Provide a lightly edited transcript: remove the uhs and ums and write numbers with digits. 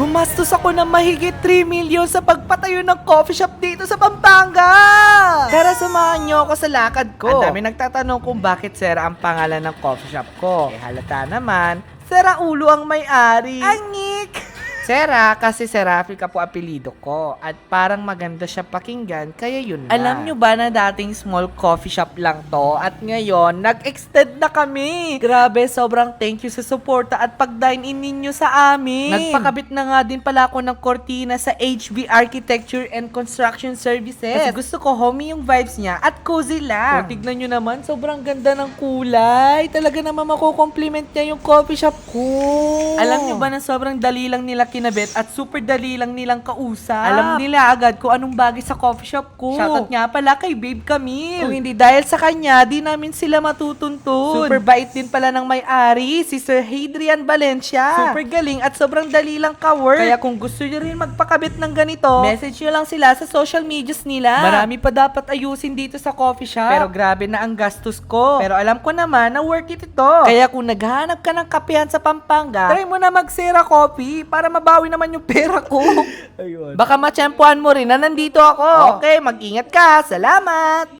Gumastos ako ng mahigit 3 million sa pagpatayo ng coffee shop dito sa Pampanga! Tara, samahan niyo ako sa lakad ko. Ang dami nagtatanong kung bakit Sera ang pangalan ng coffee shop ko. Eh halata naman, Sera Ulo ang may-ari. Angik! Sera, kasi Serafi ka po apelido ko. At parang maganda siya pakinggan, kaya yun na. Alam nyo ba na dating small coffee shop lang to? At ngayon, nag-extend na kami. Grabe, sobrang thank you sa suporta at pag-dine in ninyo sa amin. Nagpakabit na nga din pala ako ng kortina sa HV Architecture and Construction Services. Kasi gusto ko homey yung vibes niya at cozy lang. O, tignan nyo naman, sobrang ganda ng kulay. Talaga naman mako-compliment niya yung coffee shop ko. Alam nyo ba na sobrang dali lang nila kinabit at super dali lang nilang kausap. Alam nila agad kung anong bagay sa coffee shop ko. Shoutout nga pala kay Babe Camille. Kung hindi dahil sa kanya, di namin sila matutuntun. Super bait din pala ng may-ari, si Sir Hadrian Valencia. Super galing at sobrang dali lang ka-work. Kaya kung gusto nyo rin magpakabit ng ganito, message nyo lang sila sa social medias nila. Marami pa dapat ayusin dito sa coffee shop. Pero grabe na ang gastos ko. Pero alam ko naman na worth it ito. Kaya kung naghahanap ka ng kapehan sa Pampanga, try mo na mag-Sera Coffee para mabawi naman yung pera ko. Ayun. Baka matsyempuhan mo rin na nandito ako. Okay, mag-ingat ka. Salamat!